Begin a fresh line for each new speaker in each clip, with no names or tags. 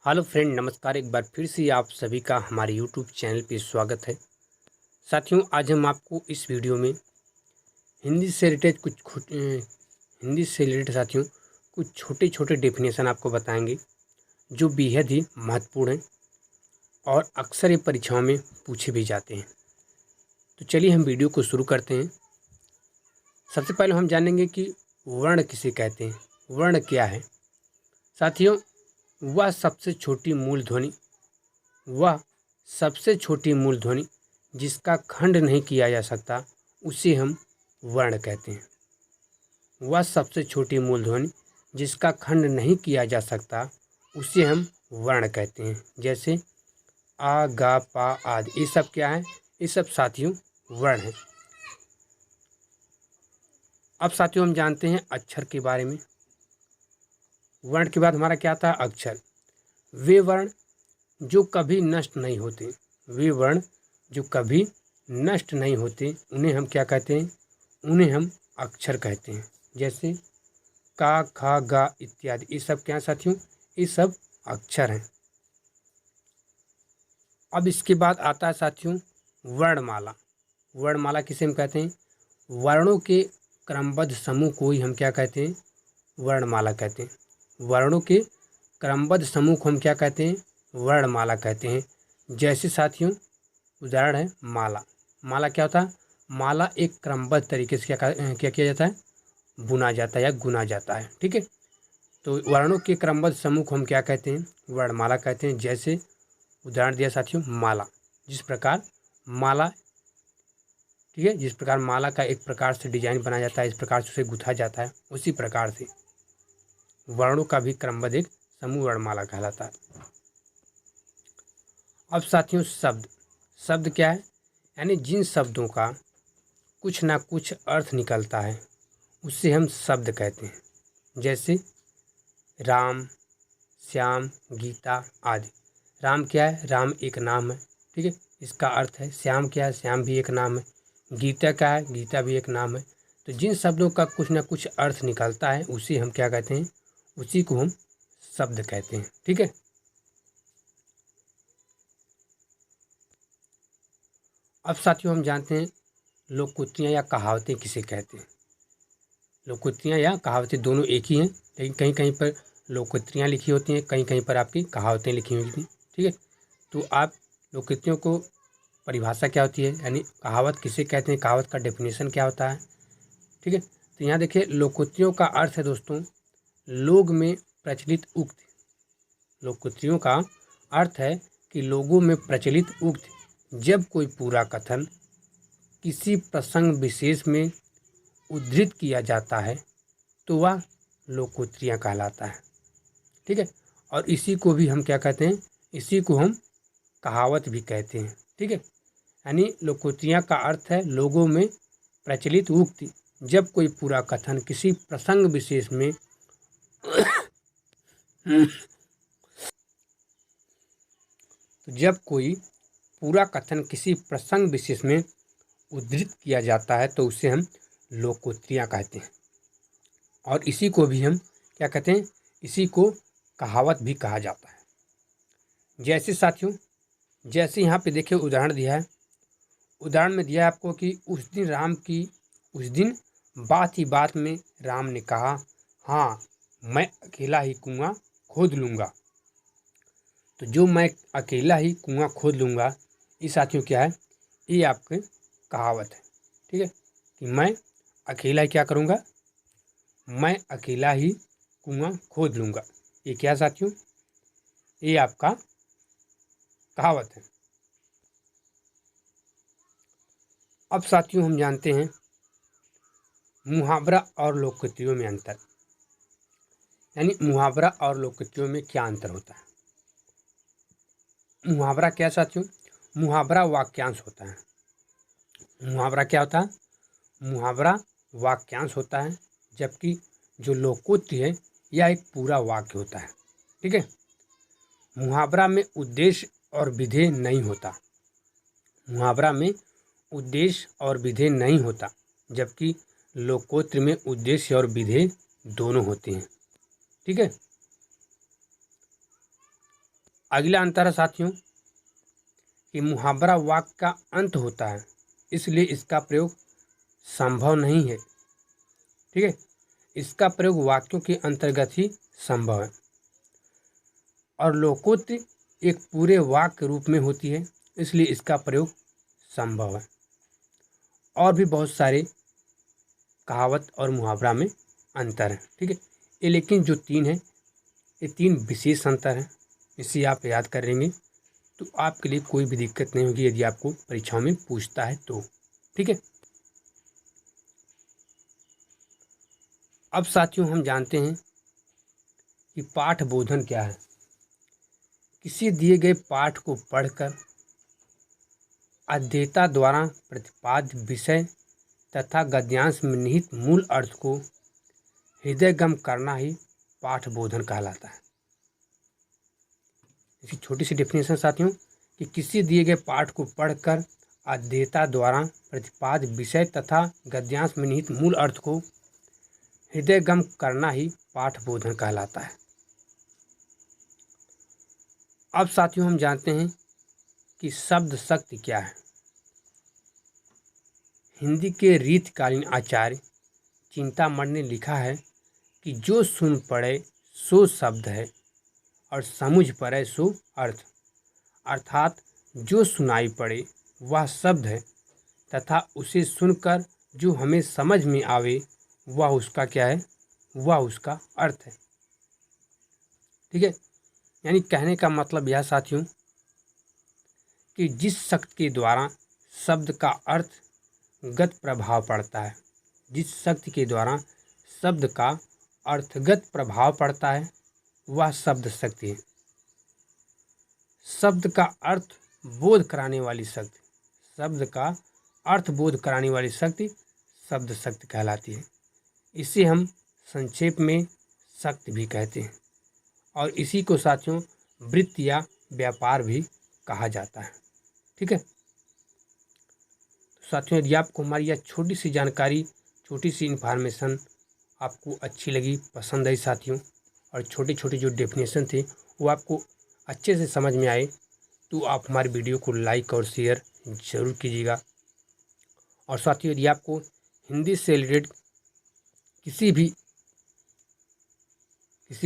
Hello friend, नमस्कार। एक बार फिर से आप सभी का हमारे यूट्यूब चैनल पे स्वागत है। साथियों, आज हम आपको इस वीडियो में हिंदी से रिलेटेड हिंदी से रिलेटेड साथियों कुछ छोटे छोटे डेफिनेशन आपको बताएंगे जो बेहद ही महत्वपूर्ण हैं और अक्सर ये परीक्षाओं में पूछे भी जाते हैं। तो चलिए हम वीडियो को शुरू करते हैं। सबसे पहले हम जानेंगे कि वर्ण किसे कहते हैं। वर्ण क्या है? साथियों, वह सबसे छोटी मूल ध्वनि वह सबसे छोटी मूल ध्वनि जिसका खंड नहीं किया जा सकता उसे हम वर्ण कहते हैं। वह सबसे छोटी मूल ध्वनि जिसका खंड नहीं किया जा सकता उसे हम वर्ण कहते हैं। जैसे आ, गा, पा आदि, ये सब क्या है? ये सब साथियों वर्ण हैं। अब साथियों हम जानते हैं अक्षर के बारे में। वर्ण के बाद हमारा क्या आता है? अक्षर। वे वर्ण जो कभी नष्ट नहीं होते, वे वर्ण जो कभी नष्ट नहीं होते, उन्हें हम क्या कहते हैं? उन्हें हम अक्षर कहते हैं। जैसे का, खा, गा इत्यादि, ये सब क्या साथियों? ये सब अक्षर हैं। अब इसके बाद आता है साथियों वर्णमाला। वर्णमाला किसे हम कहते हैं? वर्णों के क्रमबद्ध समूह को ही हम क्या कहते हैं? वर्णमाला कहते हैं। वर्णों के क्रमबद्ध समूह को हम क्या कहते हैं? वर्णमाला कहते हैं। जैसे साथियों उदाहरण है माला। माला क्या होता है? माला एक क्रमबद्ध तरीके से क्या किया जाता है? बुना जाता है या गुना जाता है। ठीक है, तो वर्णों के क्रमबद्ध समूह को हम क्या कहते हैं? वर्णमाला कहते हैं। जैसे उदाहरण दिया साथियों माला। जिस प्रकार माला, ठीक है, जिस प्रकार माला का एक प्रकार से डिजाइन बनाया जाता है, इस प्रकार से उसे गुथा जाता है, उसी प्रकार से वर्णों का भी क्रमबद्ध एक समूह वर्णमाला कहलाता है। अब साथियों शब्द। शब्द क्या है? यानी जिन शब्दों का कुछ ना कुछ अर्थ निकलता है उसे हम शब्द कहते हैं। जैसे राम, श्याम, गीता आदि। राम क्या है? राम एक नाम है, ठीक है, इसका अर्थ है। श्याम क्या है? श्याम भी एक नाम है। गीता क्या है? गीता भी एक नाम है। तो जिन शब्दों का कुछ ना कुछ अर्थ निकलता है उसे हम क्या कहते हैं? उसी को हम शब्द कहते हैं। ठीक है, अब साथियों हम जानते हैं लोकोक्तियाँ या कहावतें किसे कहते हैं। लोकोक्तियाँ या कहावतें दोनों एक ही हैं, लेकिन कहीं कहीं पर लोकोक्तियाँ लिखी होती हैं, कहीं कहीं पर आपकी कहावतें लिखी हुई थी। ठीक है, तो आप लोकोक्तियों को परिभाषा क्या होती है, यानी कहावत किसे कहते हैं, कहावत का डेफिनेशन क्या होता है। ठीक है, तो यहाँ देखिए लोकोक्तियों का अर्थ है दोस्तों लोग में प्रचलित उक्ति। लोकोक्तियों का अर्थ है कि लोगों में प्रचलित उक्ति। जब कोई पूरा कथन किसी प्रसंग विशेष में उद्धृत किया जाता है तो वह लोकोक्तियाँ कहलाता है। ठीक है, और इसी को भी हम क्या कहते हैं? इसी को हम कहावत भी कहते हैं। ठीक है, यानी लोकोक्तियाँ का अर्थ है लोगों में प्रचलित उक्ति। जब कोई पूरा कथन किसी प्रसंग विशेष में तो जब कोई पूरा कथन किसी प्रसंग विशेष में उद्धृत किया जाता है तो उसे हम लोकोक्तियाँ कहते हैं। और इसी को भी हम क्या कहते हैं? इसी को कहावत भी कहा जाता है। जैसे साथियों, जैसे यहाँ पे देखिए उदाहरण दिया है। उदाहरण में दिया है आपको कि उस दिन बात ही बात में राम ने कहा, हाँ मैं अकेला ही कुआं खोद लूँगा। तो जो मैं अकेला ही कुआं खोद लूँगा, ये साथियों क्या है? ये आपकी कहावत है। ठीक है, कि मैं अकेला ही क्या करूँगा? मैं अकेला ही कुआं खोद लूँगा। ये क्या साथियों? ये आपका कहावत है। अब साथियों हम जानते हैं मुहावरा और लोकोक्तियों में अंतर। यानी मुहावरा और लोकोक्तियों में क्या अंतर होता है? मुहावरा क्या साथियों? मुहावरा वाक्यांश होता है। मुहावरा क्या होता है? मुहावरा वाक्यांश होता है, जबकि जो लोकोक्ति है यह एक पूरा वाक्य होता है। ठीक है, मुहावरा में उद्देश्य और विधेय नहीं होता। मुहावरा में उद्देश्य और विधेय नहीं होता, जबकि लोकोक्ति में उद्देश्य और विधेय दोनों होते हैं। ठीक है, अगला अंतर है साथियों कि मुहावरा वाक्य का अंत होता है, इसलिए इसका प्रयोग संभव नहीं है। ठीक है, इसका प्रयोग वाक्यों के अंतर्गत ही संभव है। और लोकोक्ति एक पूरे वाक्य रूप में होती है, इसलिए इसका प्रयोग संभव है। और भी बहुत सारे कहावत और मुहावरा में अंतर है। ठीक है, ये लेकिन जो तीन है, ये तीन विशेष अंतर हैं। इसे आप याद करेंगे तो आपके लिए कोई भी दिक्कत नहीं होगी यदि आपको परीक्षाओं में पूछता है तो। ठीक है, अब साथियों हम जानते हैं कि पाठ बोधन क्या है। किसी दिए गए पाठ को पढ़कर अध्येता द्वारा प्रतिपाद्य विषय तथा गद्यांश में निहित मूल अर्थ को हृदयगम करना ही पाठ बोधन कहलाता है। इसकी छोटी सी डेफिनेशन साथियों कि किसी दिए गए पाठ को पढ़कर अध्येता द्वारा प्रतिपाद्य विषय तथा गद्यांश में निहित मूल अर्थ को हृदयगम करना ही पाठ बोधन कहलाता है। अब साथियों हम जानते हैं कि शब्द शक्ति क्या है। हिंदी के रीतकालीन आचार्य चिंतामणि ने लिखा है कि जो सुन पड़े सो शब्द है और समझ पड़े सो अर्थ, अर्थात जो सुनाई पड़े वह शब्द है तथा उसे सुनकर जो हमें समझ में आवे वह उसका क्या है, वह उसका अर्थ है। ठीक है, यानी कहने का मतलब यह साथियों कि जिस शक्ति के द्वारा शब्द का अर्थगत प्रभाव पड़ता है, जिस शक्ति के द्वारा शब्द का अर्थगत प्रभाव पड़ता है वह शब्द शक्ति है। शब्द का अर्थ बोध कराने वाली शक्ति, शब्द का अर्थ बोध कराने वाली शक्ति शब्द शक्ति कहलाती है। इसे हम संक्षेप में शक्ति भी कहते हैं और इसी को साथियों वृत्ति या व्यापार भी कहा जाता है। ठीक है, तो साथियों यदि आपको हमारी यह छोटी सी जानकारी, छोटी सी इन्फॉर्मेशन आपको अच्छी लगी, पसंद आई साथियों, और छोटे छोटे जो डेफिनेशन थे वो आपको अच्छे से समझ में आए, तो आप हमारे वीडियो को लाइक और शेयर ज़रूर कीजिएगा। और साथियों यदि आपको हिंदी से रिलेटेड किसी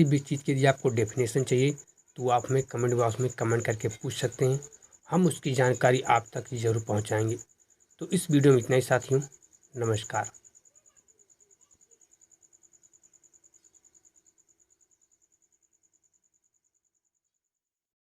भी चीज़ की यदि आपको डेफिनेशन चाहिए तो आप हमें कमेंट बॉक्स में कमेंट करके पूछ सकते हैं, हम उसकी जानकारी आप तक ज़रूर पहुंचाएंगे। तो इस वीडियो में इतना ही साथियों, नमस्कार।